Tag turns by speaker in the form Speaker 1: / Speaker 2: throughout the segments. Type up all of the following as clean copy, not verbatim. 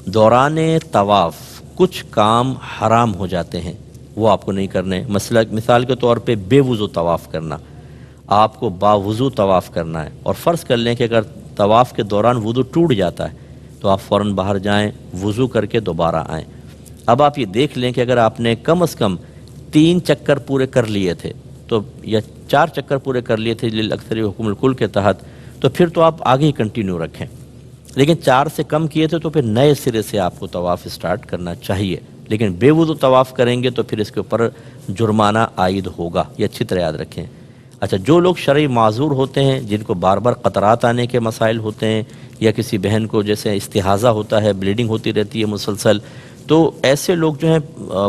Speaker 1: دوران طواف کچھ کام حرام ہو جاتے ہیں، وہ آپ کو نہیں کرنے۔ مثال کے طور پہ بے وضو طواف کرنا، آپ کو باوضو طواف کرنا ہے، اور فرض کر لیں کہ اگر طواف کے دوران وضو ٹوٹ جاتا ہے تو آپ فوراً باہر جائیں، وضو کر کے دوبارہ آئیں۔ اب آپ یہ دیکھ لیں کہ اگر آپ نے کم از کم 3 چکر پورے کر لیے تھے تو، یا 4 چکر پورے کر لیے تھے للاکثر حکم الکل کے تحت، تو پھر تو آپ آگے ہی کنٹینیو رکھیں۔ لیکن 4 سے کم کیے تھے تو پھر نئے سرے سے آپ کو طواف اسٹارٹ کرنا چاہیے، لیکن بے وضو طواف کریں گے تو پھر اس کے اوپر جرمانہ عائد ہوگا، یہ اچھی طرح یاد رکھیں۔ اچھا، جو لوگ شرعی معذور ہوتے ہیں، جن کو بار بار قطرات آنے کے مسائل ہوتے ہیں، یا کسی بہن کو جیسے استحاضہ ہوتا ہے، بلیڈنگ ہوتی رہتی ہے مسلسل، تو ایسے لوگ جو ہیں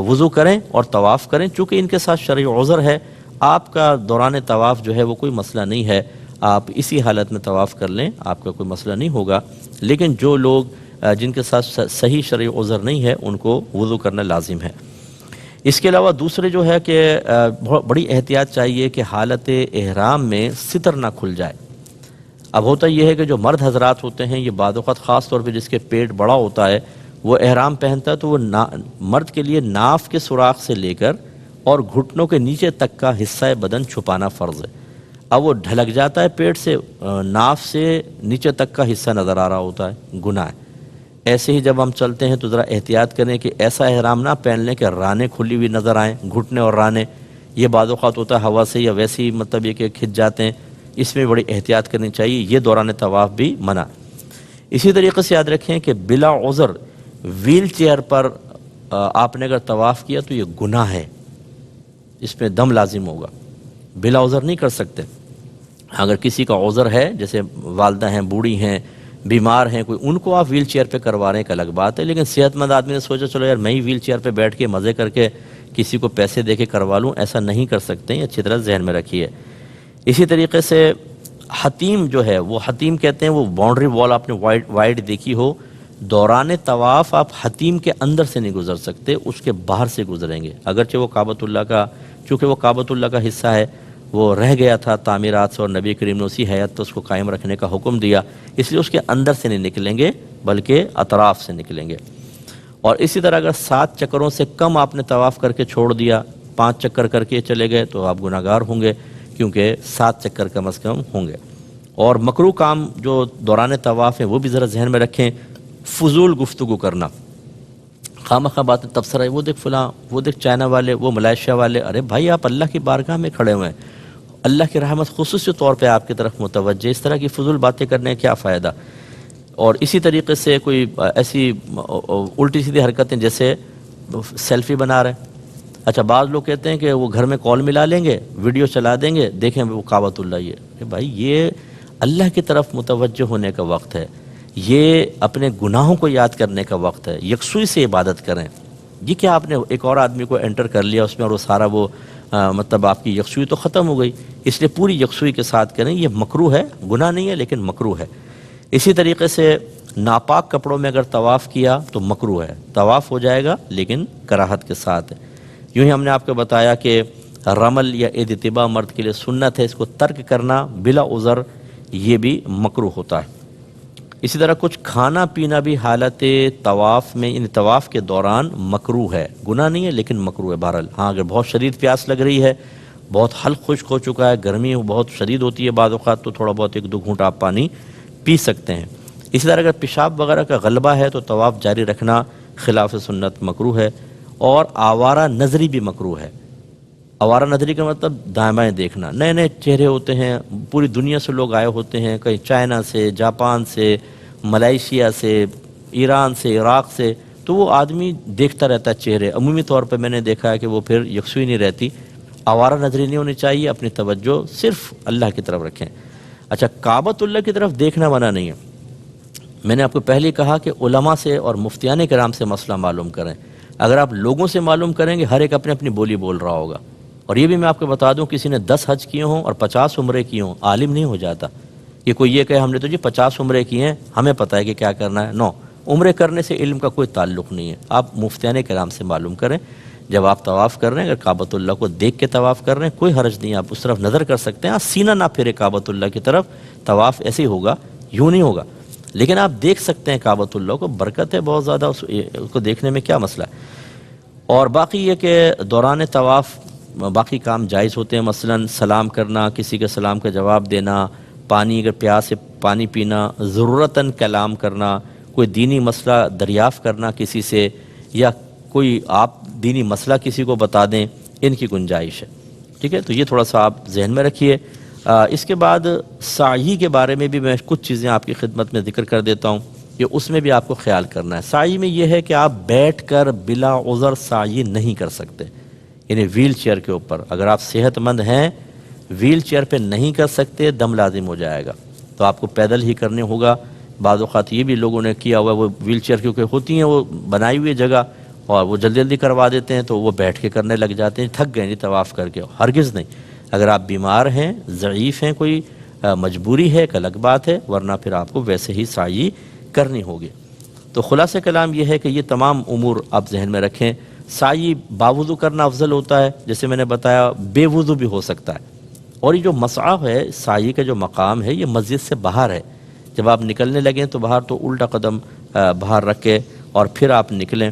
Speaker 1: وضو کریں اور طواف کریں، چونکہ ان کے ساتھ شرعی عذر ہے۔ آپ کا دوران طواف جو ہے وہ کوئی مسئلہ نہیں ہے، آپ اسی حالت میں طواف کر لیں، آپ کا کوئی مسئلہ نہیں ہوگا۔ لیکن جو لوگ جن کے ساتھ صحیح شرعی عذر نہیں ہے، ان کو وضو کرنا لازم ہے۔ اس کے علاوہ دوسرے جو ہے کہ بڑی احتیاط چاہیے کہ حالت احرام میں ستر نہ کھل جائے۔ اب ہوتا یہ ہے کہ جو مرد حضرات ہوتے ہیں، یہ بعض اوقات خاص طور پہ جس کے پیٹ بڑا ہوتا ہے، وہ احرام پہنتا ہے تو وہ مرد کے لیے ناف کے سوراخ سے لے کر اور گھٹنوں کے نیچے تک کا حصہ بدن چھپانا فرض ہے۔ اب وہ ڈھلک جاتا ہے پیٹ سے، ناف سے نیچے تک کا حصہ نظر آ رہا ہوتا ہے، گناہ ہے۔ ایسے ہی جب ہم چلتے ہیں تو ذرا احتیاط کریں کہ ایسا احرام نہ پہن لیں کہ رانیں کھلی ہوئی نظر آئیں، گھٹنے اور رانیں، یہ بعض اوقات ہوتا ہے ہوا سے یا ویسے ہی مطلب یہ کہ کھنچ جاتے ہیں، اس میں بڑی احتیاط کرنی چاہیے، یہ دوران طواف بھی منع۔ اسی طریقے سے یاد رکھیں کہ بلا عذر ویل چیئر پر آپ نے اگر طواف کیا تو یہ گناہ ہے، اس میں دم لازم ہوگا، بلا عذر نہیں کر سکتے۔ اگر کسی کا عذر ہے، جیسے والدہ ہیں، بوڑھی ہیں، بیمار ہیں کوئی، ان کو آپ ویل چیئر پہ کروا رہے ہیں ایک الگ بات ہے، لیکن صحت مند آدمی نے سوچا چلو یار میں ہی ویل چیئر پہ بیٹھ کے مزے کر کے کسی کو پیسے دے کے کروا لوں، ایسا نہیں کر سکتے ہیں، اچھی طرح ذہن میں رکھیے۔ اسی طریقے سے حتیم جو ہے، وہ حتیم کہتے ہیں، وہ باؤنڈری وال آپ نے وائڈ دیکھی ہو، دوران طواف آپ حتیم کے اندر سے نہیں گزر سکتے، اس کے باہر سے گزریں گے، اگرچہ وہ کعبۃ اللہ کا، چونکہ وہ کعبۃ اللہ کا حصہ ہے، وہ رہ گیا تھا تعمیرات سے، اور نبی کریم نے اسی حیات تو اس کو قائم رکھنے کا حکم دیا، اس لیے اس کے اندر سے نہیں نکلیں گے بلکہ اطراف سے نکلیں گے۔ اور اسی طرح اگر 7 چکروں سے کم آپ نے طواف کر کے چھوڑ دیا، 5 چکر کر کے چلے گئے تو آپ گناہ گار ہوں گے، کیونکہ 7 چکر کم از کم ہوں گے۔ اور مکروہ کام جو دوران طواف ہیں وہ بھی ذرا ذہن میں رکھیں، فضول گفتگو کرنا، خواہ باتیں تبصرہ ہے، وہ دیکھ فلاں، وہ دیکھ چائنا والے، وہ ملائیشیا والے، ارے بھائی آپ اللہ کی بارگاہ میں کھڑے ہوئے ہیں، اللہ کی رحمت خصوصی طور پہ آپ کی طرف متوجہ، اس طرح کی فضول باتیں کرنے کا کیا فائدہ۔ اور اسی طریقے سے کوئی ایسی الٹی سیدھی حرکتیں جیسے سیلفی بنا رہے ہیں، اچھا بعض لوگ کہتے ہیں کہ وہ گھر میں کال ملا لیں گے، ویڈیو چلا دیں گے، دیکھیں وہ کعبۃ اللہ، یہ بھائی یہ اللہ کی طرف متوجہ ہونے کا وقت ہے، یہ اپنے گناہوں کو یاد کرنے کا وقت ہے، یکسوئی سے عبادت کریں۔ یہ کیا آپ نے ایک اور آدمی کو انٹر کر لیا اس میں، اور وہ سارا وہ مطلب آپ کی یکسوئی تو ختم ہو گئی، اس لیے پوری یکسوئی کے ساتھ کریں، یہ مکروہ ہے، گناہ نہیں ہے لیکن مکروہ ہے۔ اسی طریقے سے ناپاک کپڑوں میں اگر طواف کیا تو مکروہ ہے، طواف ہو جائے گا لیکن کراہت کے ساتھ۔ یوں ہی ہم نے آپ کو بتایا کہ رمل یا عید اتباع مرد کے لیے سنت ہے، اس کو ترک کرنا بلا عذر یہ بھی مکروہ ہوتا ہے۔ اسی طرح کچھ کھانا پینا بھی حالت طواف میں، یعنی طواف کے دوران مکروہ ہے، گناہ نہیں ہے لیکن مکروہ ہے بہرحال۔ ہاں اگر بہت شدید پیاس لگ رہی ہے، بہت حلق خشک ہو چکا ہے، گرمی بہت شدید ہوتی ہے بعض اوقات، تو تھوڑا بہت 1-2 گھونٹ آپ پانی پی سکتے ہیں۔ اسی طرح اگر پیشاب وغیرہ کا غلبہ ہے تو طواف جاری رکھنا خلاف سنت مکروہ ہے۔ اور آوارہ نظری بھی مکروہ ہے۔ آوارہ نظری کا مطلب دائیں بائیں دیکھنا، نئے نئے چہرے ہوتے ہیں، پوری دنیا سے لوگ آئے ہوتے ہیں، کہیں چائنا سے، جاپان سے، ملائیشیا سے، ایران سے، عراق سے، تو وہ آدمی دیکھتا رہتا ہے چہرے، عمومی طور پہ میں نے دیکھا ہے کہ وہ پھر یکسوئی نہیں رہتی، آوارہ نظری نہیں ہونی چاہیے، اپنی توجہ صرف اللہ کی طرف رکھیں۔ اچھا، کعبۃ اللہ کی طرف دیکھنا منع نہیں ہے۔ میں نے آپ کو پہلے کہا کہ علماء سے اور مفتیان کرام سے مسئلہ معلوم کریں، اگر آپ لوگوں سے معلوم کریں گے ہر ایک اپنی اپنی بولی بول رہا ہوگا۔ اور یہ بھی میں آپ کو بتا دوں، کسی نے 10 حج کیے ہوں اور 50 عمرے کیے ہوں، عالم نہیں ہو جاتا۔ یہ کوئی یہ کہے ہم نے تو جی 50 عمرے کیے ہیں، ہمیں پتہ ہے کہ کیا کرنا ہے، نو، عمرے کرنے سے علم کا کوئی تعلق نہیں ہے۔ آپ مفتیان کرام سے معلوم کریں، جب آپ طواف کر رہے ہیں اگر کعبۃ اللہ کو دیکھ کے طواف کر رہے ہیں کوئی حرج نہیں، آپ اس طرف نظر کر سکتے ہیں، سینہ نہ پھیرے کعبۃ اللہ کی طرف، طواف ایسے ہی ہوگا، یوں نہیں ہوگا۔ لیکن آپ دیکھ سکتے ہیں کعبۃ اللہ کو، برکت ہے بہت زیادہ، اس کو دیکھنے میں کیا مسئلہ ہے۔ اور باقی یہ کہ دوران طواف باقی کام جائز ہوتے ہیں، مثلا سلام کرنا، کسی کے سلام کا جواب دینا، پانی اگر پیاس ہے پانی پینا، ضرورتاً کلام کرنا، کوئی دینی مسئلہ دریافت کرنا کسی سے، یا کوئی آپ دینی مسئلہ کسی کو بتا دیں، ان کی گنجائش ہے، ٹھیک ہے۔ تو یہ تھوڑا سا آپ ذہن میں رکھیے۔ اس کے بعد سعی کے بارے میں بھی میں کچھ چیزیں آپ کی خدمت میں ذکر کر دیتا ہوں کہ اس میں بھی آپ کو خیال کرنا ہے۔ سعی میں یہ ہے کہ آپ بیٹھ کر بلا عذر سعی نہیں کر سکتے، یعنی ویل چیئر کے اوپر اگر آپ صحت مند ہیں، ویل چیئر پہ نہیں کر سکتے، دم لازم ہو جائے گا، تو آپ کو پیدل ہی کرنے ہوگا۔ بعض اوقات یہ بھی لوگوں نے کیا ہوا ہے، وہ ویل چیئر کیونکہ ہوتی ہیں وہ بنائی ہوئی جگہ، اور وہ جلدی جلدی کروا دیتے ہیں تو وہ بیٹھ کے کرنے لگ جاتے ہیں، تھک گئے نہیں طواف کر کے۔ ہرگز نہیں، اگر آپ بیمار ہیں، ضعیف ہیں، کوئی مجبوری ہے ایک الگ بات ہے، ورنہ پھر آپ کو ویسے ہی سعی کرنی ہوگی۔ تو خلاصہ کلام یہ ہے کہ یہ تمام امور آپ ذہن میں رکھیں۔ سعی باوضو کرنا افضل ہوتا ہے، جیسے میں نے بتایا بے وضو بھی ہو سکتا ہے۔ اور یہ جو مسعی ہے، سعی کا جو مقام ہے، یہ مسجد سے باہر ہے۔ جب آپ نکلنے لگیں تو باہر تو الٹا قدم باہر رکھ کے اور پھر آپ نکلیں۔